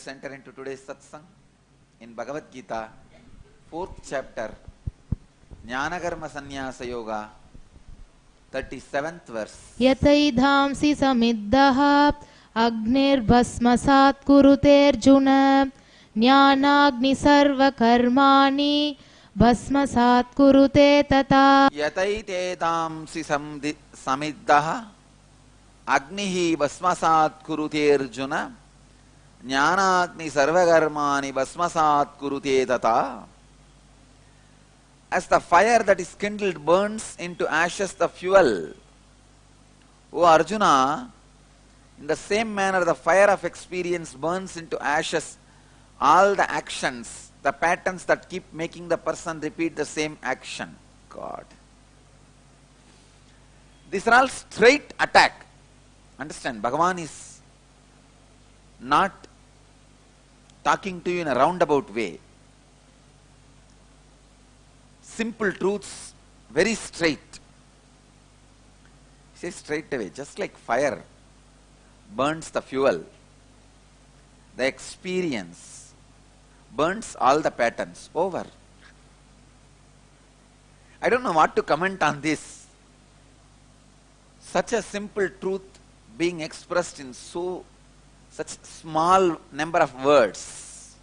Let's enter into today's satsang in Bhagavad Gita, 4th chapter, Jnanakarma Sannyasa Yoga, 37th verse. Yataidhamsi samiddaha agnirvasmasat kuruterjuna jnanagni sarva karmani भस्मसात् कुरुते तथा यतैतेतांसि समिद्धः अग्निः भस्मसात् कुरुते अर्जुन ज्ञानाग्नि सर्वकर्माणि भस्मसात् कुरुते तथा. As the fire that is kindled burns into ashes the fuel, O Arjuna, in the same manner the fire of experience burns into ashes all the actions, the patterns that keep making the person repeat the same action. God. These are all straight attack. Understand, Bhagavan is not talking to you in a roundabout way. Simple truths, very straight. He says straight away, just like fire burns the fuel, the experience burns all the patterns. Over. I don't know what to comment on this. Such a simple truth being expressed in such small number of words.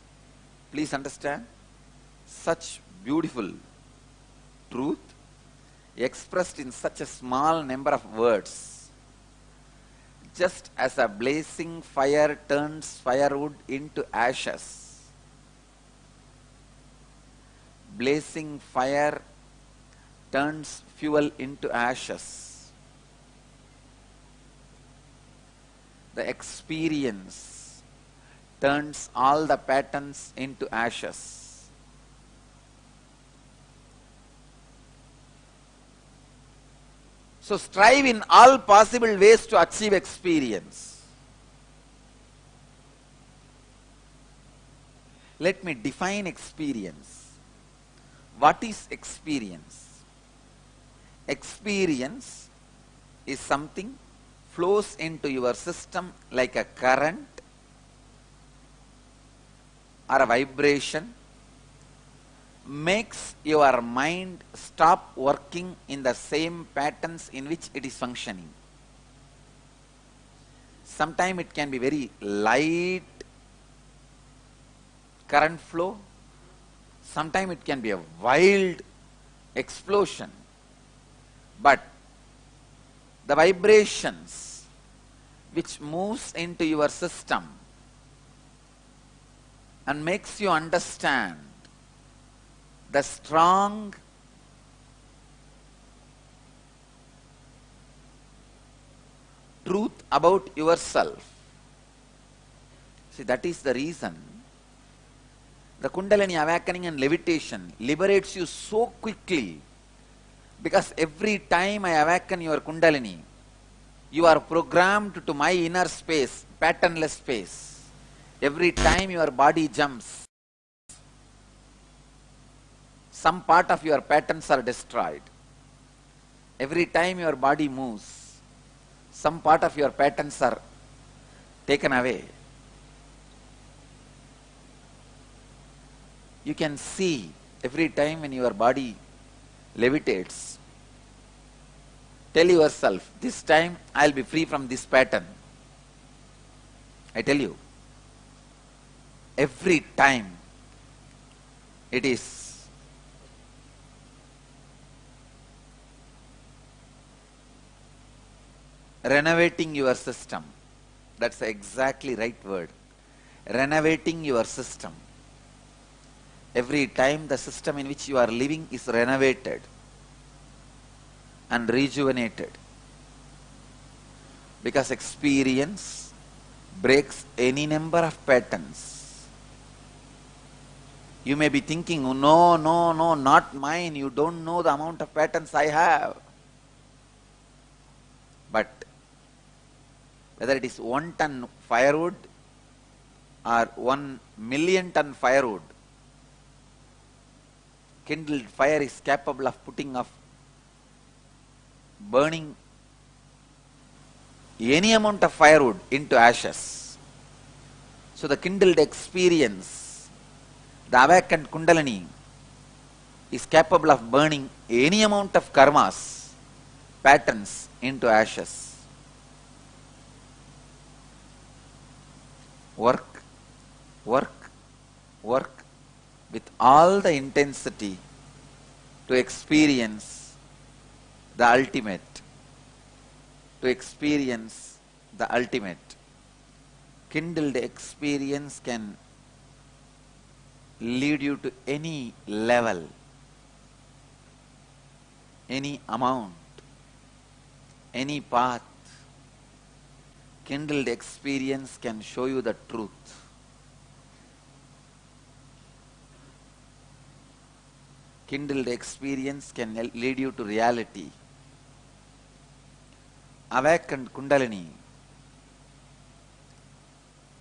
Please understand. Such beautiful truth expressed in such a small number of words. Just as a blazing fire turns firewood into ashes, blazing fire turns fuel into ashes. The experience turns all the patterns into ashes. So strive in all possible ways to achieve experience. Let me define experience. What is experience? Experience is something flows into your system like a current or a vibration, makes your mind stop working in the same patterns in which it is functioning. Sometimes it can be very light current flow. Sometimes it can be a wild explosion. But the vibrations which moves into your system and makes you understand the strong truth about yourself. See, that is the reason the Kundalini awakening and levitation liberates you so quickly, because every time I awaken your Kundalini, you are programmed to my inner space, patternless space. Every time your body jumps, some part of your patterns are destroyed. Every time your body moves, some part of your patterns are taken away. You can see every time when your body levitates, tell yourself, this time I will be free from this pattern. I tell you, every time it is renovating your system. That's the exactly right word. Renovating your system. Every time the system in which you are living is renovated and rejuvenated. Because experience breaks any number of patterns. You may be thinking, oh, no, not mine. You don't know the amount of patterns I have. But whether it is 1 ton firewood or 1 million ton firewood, kindled fire is capable of burning any amount of firewood into ashes. So the kindled experience, the awakened Kundalini, is capable of burning any amount of karmas, patterns into ashes. Work, work, work with all the intensity to experience the ultimate. To experience the ultimate. Kindled experience can lead you to any level, any amount, any path. Kindled experience can show you the truth. Kindled experience can lead you to reality. Awakened Kundalini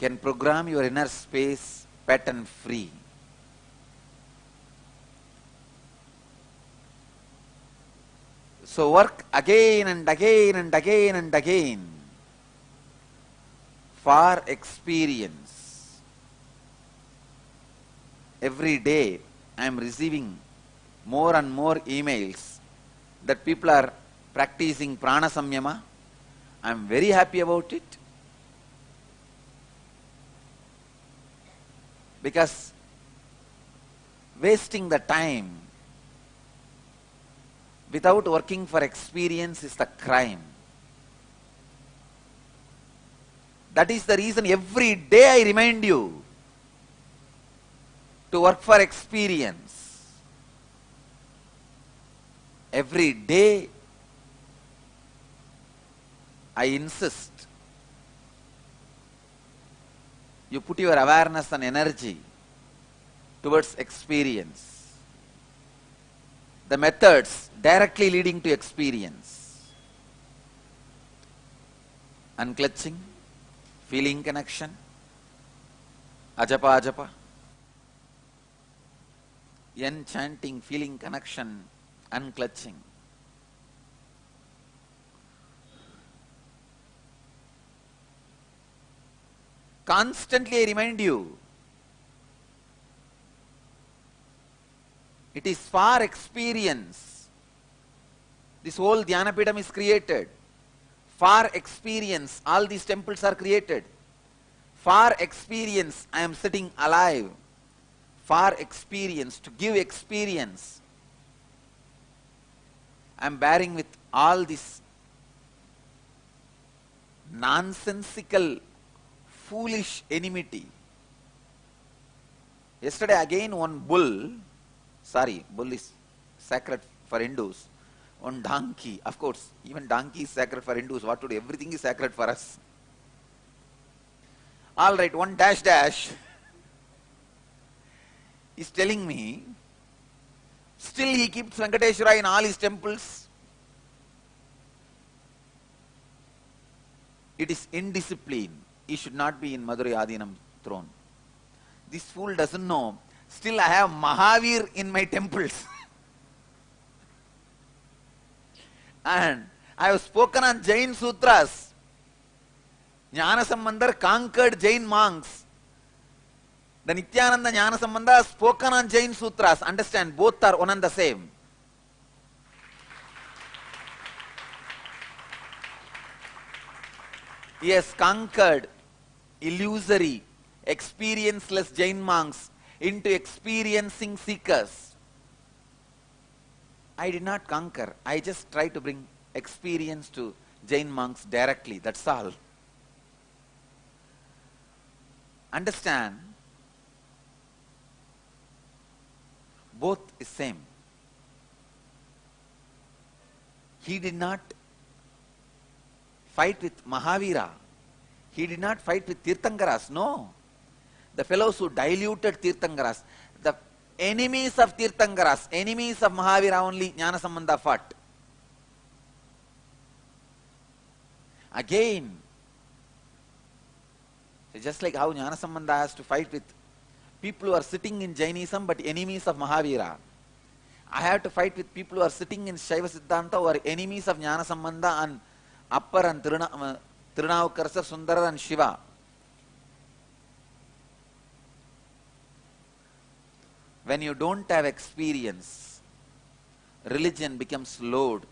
can program your inner space pattern free. So work again and again and again and again for experience. Every day I am receiving more and more emails that people are practicing prana samyama. I am very happy about it, because wasting the time without working for experience is the crime. That is the reason every day I remind you to work for experience. Every day I insist you put your awareness and energy towards experience. The methods directly leading to experience. Unclutching, feeling connection, ajapa ajapa, enchanting, feeling connection, unclutching. Constantly I remind you, it is for experience. This whole Dhyanapidam is created. For experience, all these temples are created. For experience, I am sitting alive. For experience, to give experience. I am bearing with all this nonsensical, foolish enmity. Yesterday again one bull is sacred for Hindus. One donkey, of course, even donkey is sacred for Hindus. What to do? Everything is sacred for us. Alright, one dash dash is telling me, still he keeps Venkateshwara in all his temples. It is indiscipline. He should not be in Madurai Adinam throne. This fool doesn't know, still I have Mahavir in my temples. And I have spoken on Jain Sutras. Jnanasambandar conquered Jain monks. The Nithyananda Jnanasambandha has spoken on Jain Sutras. Understand, both are one and the same. He has conquered illusory, experienceless Jain monks into experiencing seekers. I did not conquer. I just tried to bring experience to Jain monks directly. That's all. Understand, both is same. He did not fight with Mahavira. He did not fight with Tirthankaras. No. The fellows who diluted Tirthankaras, the enemies of Tirthankaras, enemies of Mahavira only Jnanasambandha fought. Again, just like how Jnanasambandha has to fight with people who are sitting in Jainism but enemies of Mahavira, I have to fight with people who are sitting in Shaiva Siddhanta who are enemies of Jnanasambandha and Appar and Tirunavukkarasa, Sundara and Shiva. When you don't have experience, religion becomes load.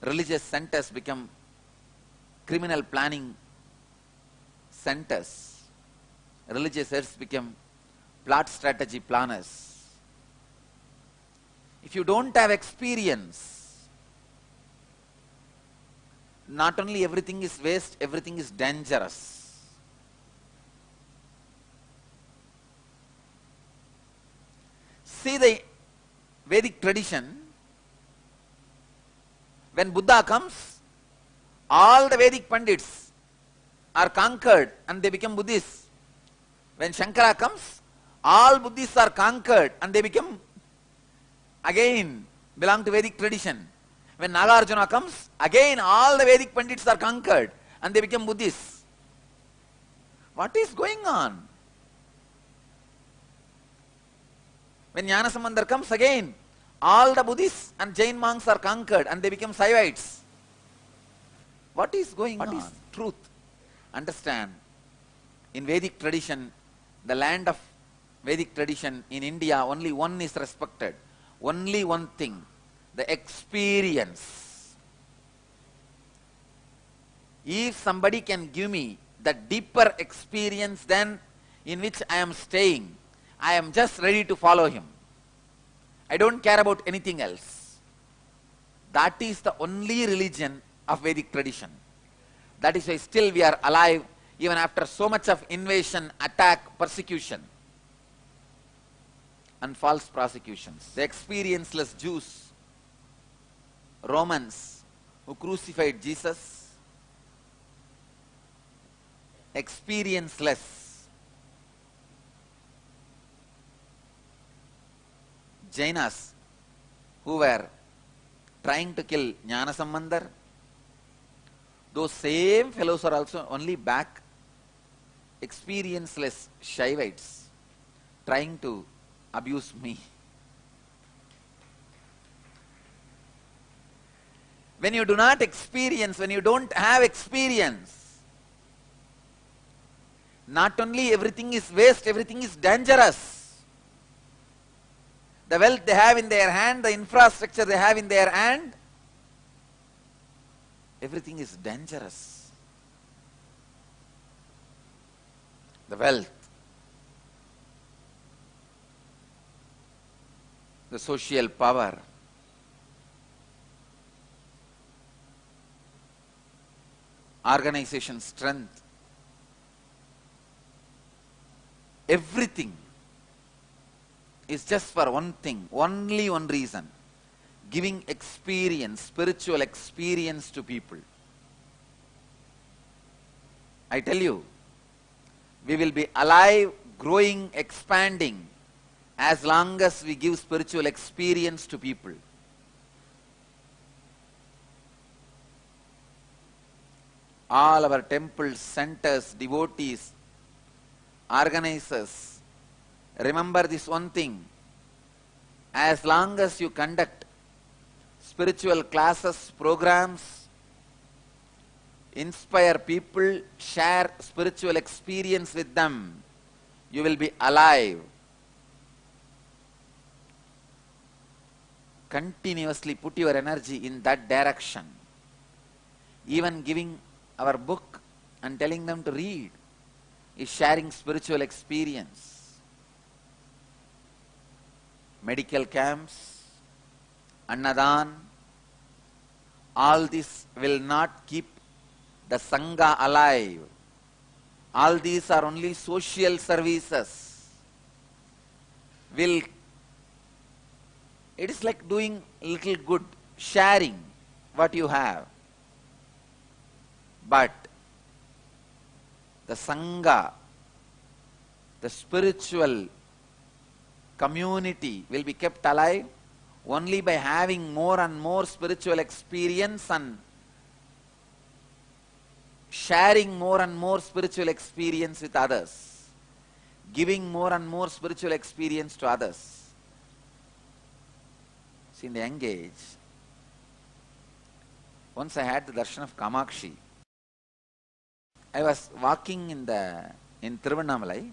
Religious centers become criminal planning centers. Religious heads become plot strategy planners. If you don't have experience, not only everything is waste, everything is dangerous. See the Vedic tradition. When Buddha comes, all the Vedic Pandits are conquered and they become Buddhists. When Shankara comes, all Buddhists are conquered and they become, again, belong to Vedic tradition. When Nagarjuna comes, again all the Vedic Pandits are conquered and they become Buddhists. What is going on? When Jnanasambandar comes, again all the Buddhists and Jain monks are conquered and they become Saivites. What is going on? What is truth? Understand, in Vedic tradition, the land of Vedic tradition in India, only one is respected. Only one thing, the experience. If somebody can give me the deeper experience than in which I am staying, I am just ready to follow him. I don't care about anything else. That is the only religion of Vedic tradition. That is why still we are alive even after so much of invasion, attack, persecution and false prosecutions. The experienceless Jews, Romans who crucified Jesus, experienceless Jainas who were trying to kill Jnanasambandar, those same fellows are also only back, experienceless Shaivites trying to abuse me. When you do not experience, when you don't have experience, not only everything is waste, everything is dangerous. The wealth they have in their hand, the infrastructure they have in their hand, everything is dangerous. The wealth, the social power, organization strength, everything is just for one thing, only one reason: giving experience, spiritual experience to people. I tell you, we will be alive, growing, expanding as long as we give spiritual experience to people. All our temples, centers, devotees, organizers, remember this one thing: as long as you conduct spiritual classes, programs, inspire people, share spiritual experience with them, you will be alive. Continuously put your energy in that direction. Even giving our book and telling them to read is sharing spiritual experience. Medical camps, Annadan, all this will not keep the Sangha alive. All these are only social services. It is like doing little good, sharing what you have. But the Sangha, the spiritual community will be kept alive only by having more and more spiritual experience and sharing more and more spiritual experience with others, giving more and more spiritual experience to others. See, in the young age, once I had the darshan of Kamakshi. I was walking in Tiruvannamalai.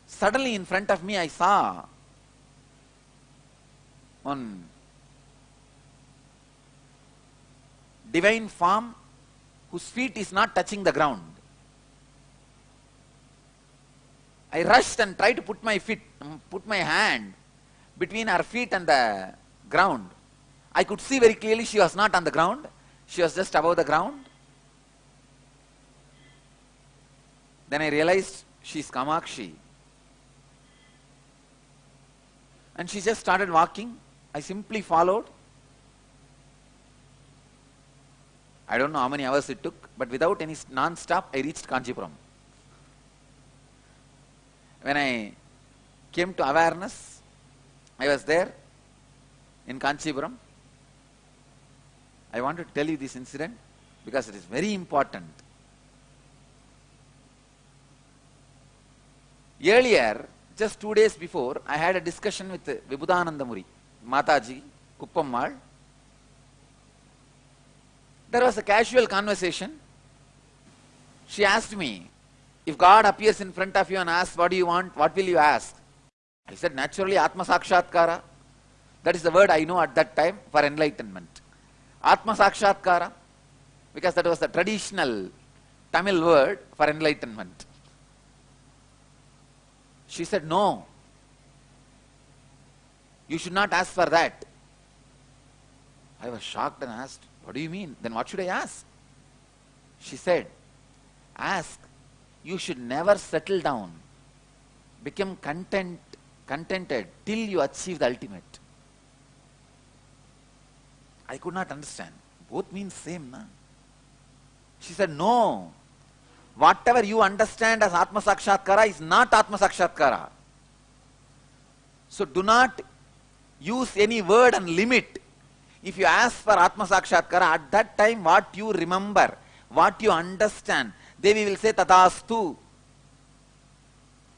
Suddenly in front of me I saw one divine form whose feet is not touching the ground. I rushed and tried to put my hand between her feet and the ground. I could see very clearly she was not on the ground. She was just above the ground. Then I realized she is Kamakshi. And she just started walking. I simply followed. I don't know how many hours it took, but without any non-stop, I reached Kanchipuram. When I came to awareness, I was there in Kanchipuram. I want to tell you this incident because it is very important. Earlier, just 2 days before, I had a discussion with Vibhudanandamuri, Mataji, Kuppammal. There was a casual conversation. She asked me, if God appears in front of you and asks, what do you want, what will you ask? I said, naturally, Atma Sakshatkara. That is the word I know at that time for enlightenment. Atma Sakshatkara, because that was the traditional Tamil word for enlightenment. She said, no, you should not ask for that. I was shocked and asked, what do you mean? Then what should I ask? She said, ask, you should never settle down, become contented till you achieve the ultimate. I could not understand. Both mean same, na? She said, no. Whatever you understand as Atma Sakshatkara is not Atma Sakshatkara. So do not use any word and limit. If you ask for Atma Sakshatkara, at that time what you remember, what you understand, Devi will say Tatastu.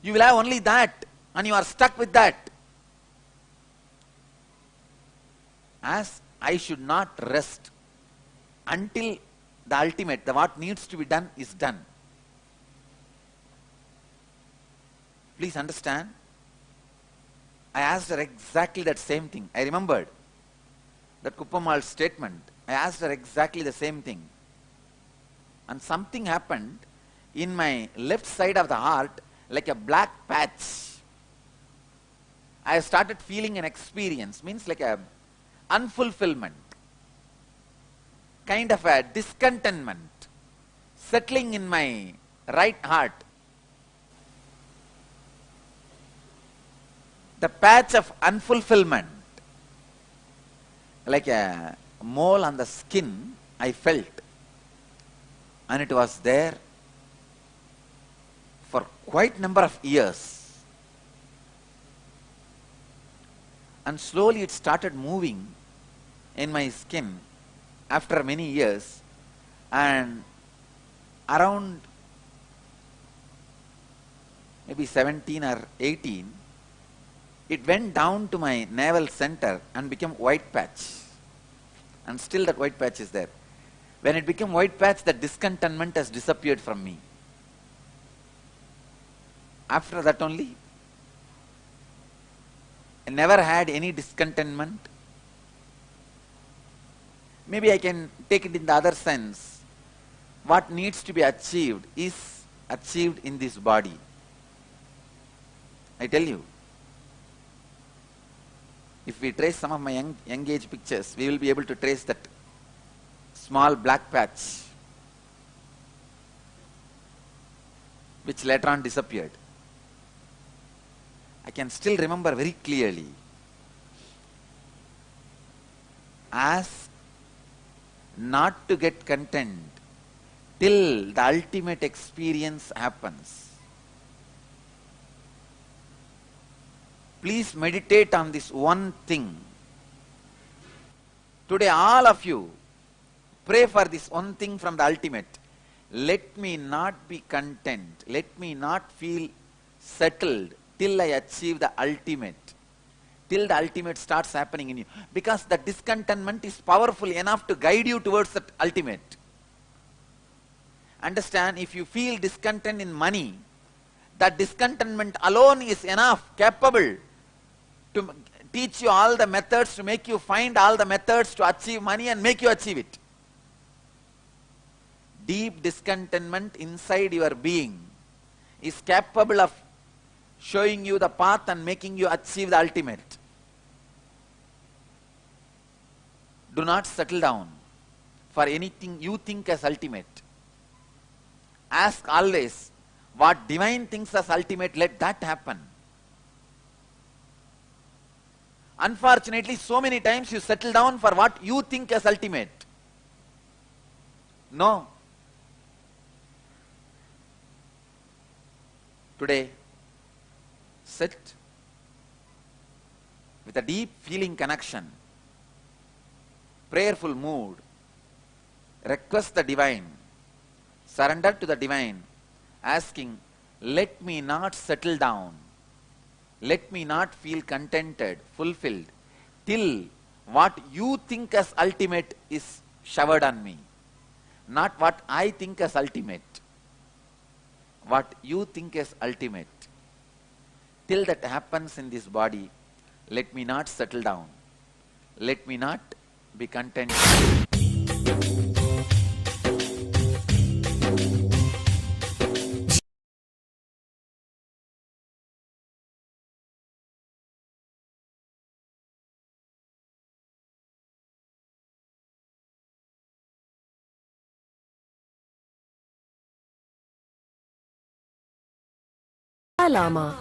You will have only that and you are stuck with that. As I should not rest until the ultimate, what needs to be done is done. Please understand, I asked her exactly that same thing. I remembered that Kuppamal's statement. I asked her exactly the same thing. And something happened in my left side of the heart like a black patch. I started feeling an experience, means like a unfulfillment, kind of a discontentment settling in my right heart. The patch of unfulfillment, like a mole on the skin, I felt. And it was there for quite a number of years. And slowly it started moving in my skin after many years. And around maybe 17 or 18, it went down to my navel center and became white patch. And still that white patch is there. When it became white patch, the discontentment has disappeared from me. After that only, I never had any discontentment. Maybe I can take it in the other sense. What needs to be achieved is achieved in this body. I tell you, if we trace some of my young age pictures, we will be able to trace that small black patch which later on disappeared. I can still remember very clearly. Ask not to get content till the ultimate experience happens. Please meditate on this one thing. Today all of you pray for this one thing from the ultimate. Let me not be content. Let me not feel settled till I achieve the ultimate. Till the ultimate starts happening in you. Because the discontentment is powerful enough to guide you towards that ultimate. Understand, if you feel discontent in money, That discontentment alone is enough, capable to teach you all the methods, to make you find all the methods to achieve money and make you achieve it. Deep discontentment inside your being is capable of showing you the path and making you achieve the ultimate. Do not settle down for anything you think as ultimate. Ask always, what divine thinks as ultimate, let that happen. Unfortunately, so many times you settle down for what you think as ultimate. No. Today, sit with a deep feeling connection, prayerful mood, request the divine, surrender to the divine, asking, let me not settle down, let me not feel contented, fulfilled, till what you think as ultimate is showered on me. Not what I think as ultimate, what you think as ultimate. Till that happens in this body, let me not settle down, let me not be content. Lama,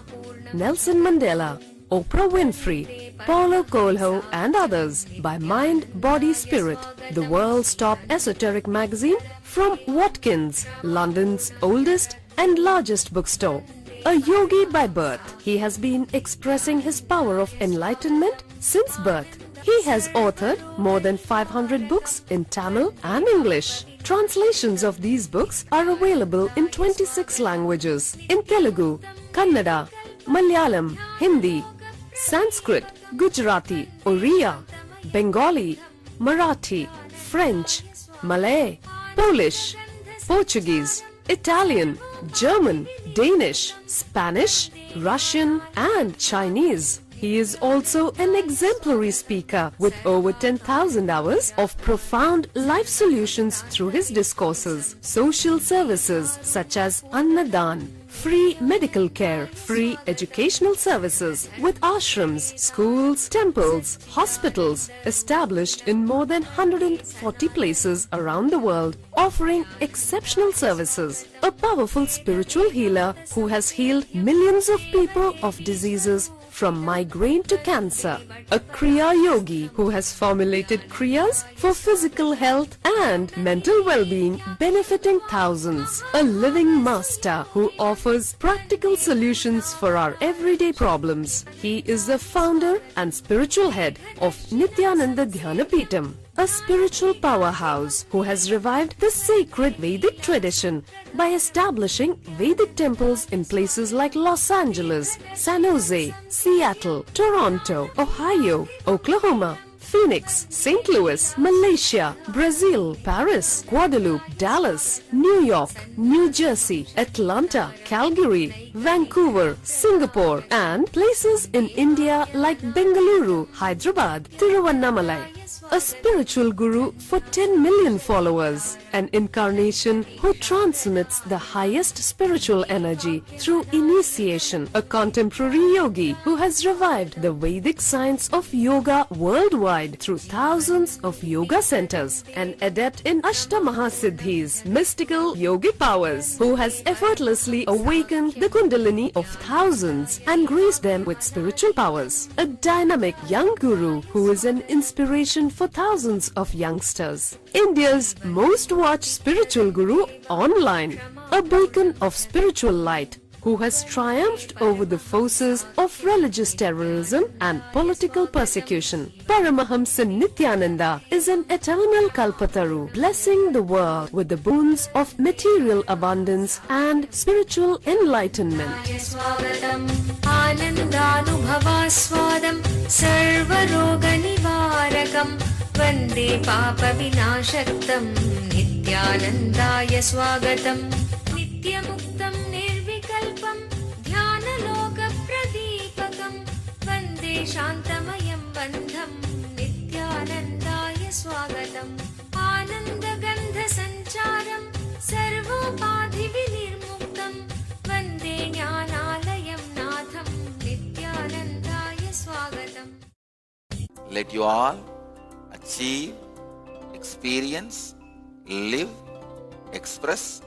Nelson Mandela, Oprah Winfrey, Paulo Coelho and others by Mind, Body, Spirit, the world's top esoteric magazine from Watkins, London's oldest and largest bookstore. A yogi by birth, he has been expressing his power of enlightenment since birth. He has authored more than 500 books in Tamil and English. Translations of these books are available in 26 languages in Telugu, Kannada, Malayalam, Hindi, Sanskrit, Gujarati, Oriya, Bengali, Marathi, French, Malay, Polish, Portuguese, Italian, German, Danish, Spanish, Russian and Chinese. He is also an exemplary speaker with over 10,000 hours of profound life solutions through his discourses. Social services such as Annadan, free medical care, free educational services with ashrams, schools, temples, hospitals established in more than 140 places around the world, offering exceptional services. A powerful spiritual healer who has healed millions of people of diseases from migraine to cancer. A Kriya Yogi who has formulated Kriyas for physical health and mental well-being, benefiting thousands. A living master who offers practical solutions for our everyday problems. He is the founder and spiritual head of Nithyananda Dhyanapeetham, a spiritual powerhouse who has revived the sacred Vedic tradition by establishing Vedic temples in places like Los Angeles, San Jose, Seattle, Toronto, Ohio, Oklahoma, Phoenix, St. Louis, Malaysia, Brazil, Paris, Guadeloupe, Dallas, New York, New Jersey, Atlanta, Calgary, Vancouver, Singapore, and places in India like Bengaluru, Hyderabad, Tiruvannamalai. A spiritual guru for 10 million followers, an incarnation who transmits the highest spiritual energy through initiation, a contemporary yogi who has revived the Vedic science of yoga worldwide through thousands of yoga centers, an adept in Ashtamahasiddhis, mystical yogic powers, who has effortlessly awakened the Kundalini of thousands and graced them with spiritual powers, a dynamic young guru who is an inspiration for thousands of youngsters. India's most watched spiritual guru online, a beacon of spiritual light who has triumphed over the forces of religious terrorism and political persecution. Paramahamsa Nithyananda is an eternal Kalpataru, blessing the world with the boons of material abundance and spiritual enlightenment. Anandanubhavaswadam sarvaroganivarakam vande papa vinashaktam nityanandaya swagatam nityamuktam nirvikalpam ज्ञानलोकप्रदीपकं वन्दे शान्तमयं बन्धं नित्यानन्दाय स्वागतम् आनन्दगन्धसञ्चारं सर्वोपाधिविनिर्मुक्तं वन्दे ज्ञानालयं नाथं नित्यानन्दाय स्वागतम्. Let you all achieve, experience, live, express,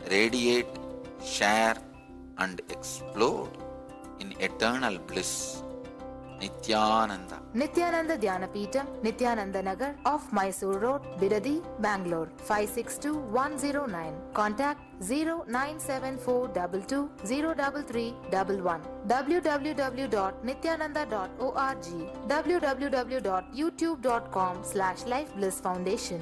radiate, share and explode in eternal bliss. Nithyananda. Nithyananda Dhyanapitham, Nithyananda Nagar off Mysore Road, Bidadi, Bangalore 562109. Contact 09742203311. www.nithyananda.org. www.youtube.com/lifeblissfoundation.